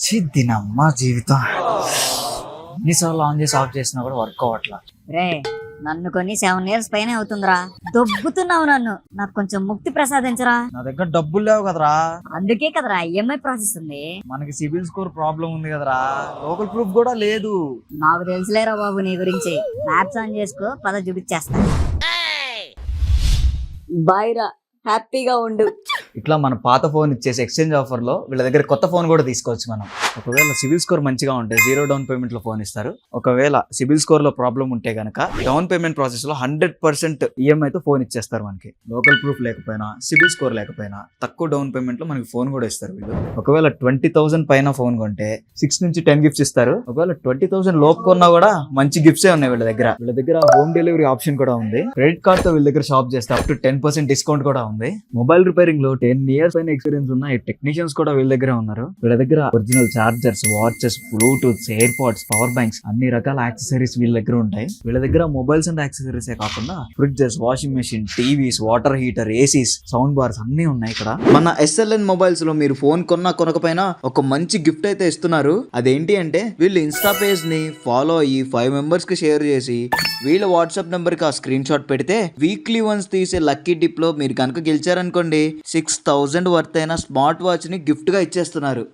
చిద్దినమ్మ జీవితం ఎన్నిసార్లు ఆన్ చేసి ఆఫ్ చేసినా కూడా వర్క్ అవ్వట్లా. రే నన్ను కొని 7 years పైనే అవుతుందిరా. దొబ్బుతున్నావు నన్ను. నాకు కొంచెం ముక్తి ప్రసాదించరా. నా దగ్గర డబ్బులు లేవు కదరా. అందుకే కదరా ఈఎంఐ ప్రాసెస్ ఉంది. మనకి సిబిల్ స్కోర్ ప్రాబ్లం ఉంది కదరా. లోకల్ ప్రూఫ్ కూడా లేదు. నాకు తెలుసులేరా బాబు నీ గురించి. మ్యాప్స్ ఆన్ చేసుకో, పద చూపించేస్తా. బాయ్ రా, హ్యాపీగా ఉండు. ఇట్లా మన పాత ఫోన్ ఇచ్చేసి ఎక్స్చేంజ్ ఆఫర్ లో వీళ్ళ దగ్గర కొత్త ఫోన్ కూడా తీసుకోవచ్చు మనం. ఒకవేళ సిబిల్ స్కోర్ మంచిగా ఉంటే 0 డౌన్ పేమెంట్ లో ఫోన్ ఇస్తారు. ఒకవేళ సిబిల్ స్కోర్ లో ప్రాబ్లం ఉంటే గనక డౌన్ పేమెంట్ ప్రాసెస్ లో 100% ఈఎంఐ తో ఫోన్ ఇచ్చేస్తారు మనకి. లోకల్ ప్రూఫ్ లేకపోయినా, సిబిల్ స్కోర్ లేకపోయినా తక్కువ డౌన్ పేమెంట్ లో మనకి ఫోన్ కూడా ఇస్తారు వీళ్ళు. ఒకవేళ 20,000 పైన ఫోన్ కొంటే 6 నుంచి 10 గిఫ్ట్స్ ఇస్తారు. ఒకవేళ 20,000 లోపు కొన్నా కూడా మంచి గిఫ్ట్సే ఉన్నాయి వీళ్ళ దగ్గర. వీళ్ళ దగ్గర హోమ్ డెలివరీ ఆప్షన్ కూడా ఉంది. క్రెడిట్ కార్డ్ తో వీళ్ళ దగ్గర షాప్ చేస్తే అప్ టు 10% డిస్కౌంట్ కూడా ఉంది. మొబైల్ రిపేరింగ్ లో 10 years పైన ఎక్స్పీరియన్స్ ఉన్న టెక్నీషియన్స్ కూడా వీళ్ళ దగ్గర ఉన్నారు. వీళ్ళ దగ్గర original chargers, watches, Bluetooth, air pods, power banks అన్ని రకాల యాక్సెసరీస్ వీళ్ళ దగ్గర ఉంటాయి. వీళ్ళ దగ్గర మొబైల్స్ అండ్ యాక్సెసరీస్ కాకుండా fridges, washing machine, TVs, water heater, ACs, sound bars అన్ని ఉన్నాయి ఇక్కడ. మన SLN మొబైల్స్ లో మీరు ఫోన్ కొనకపోయినా ఒక మంచి గిఫ్ట్ అయితే ఇస్తున్నారు. అదేంటి అంటే వీళ్ళు ఇన్స్టా పేజ్ ని ఫాలో అయ్యి 5 members కి షేర్ చేసి వీళ్ళ వాట్సాప్ నెంబర్ కి ఆ స్క్రీన్ షాట్ పెడితే వీక్లీ వన్స్ తీసే లక్కీ డిప్ లో మీరు కనుక గెలిచారనుకోండి 6,000 వర్త్ అయిన స్మార్ట్ వాచ్ ని గిఫ్ట్ గా ఇచ్చేస్తున్నారు.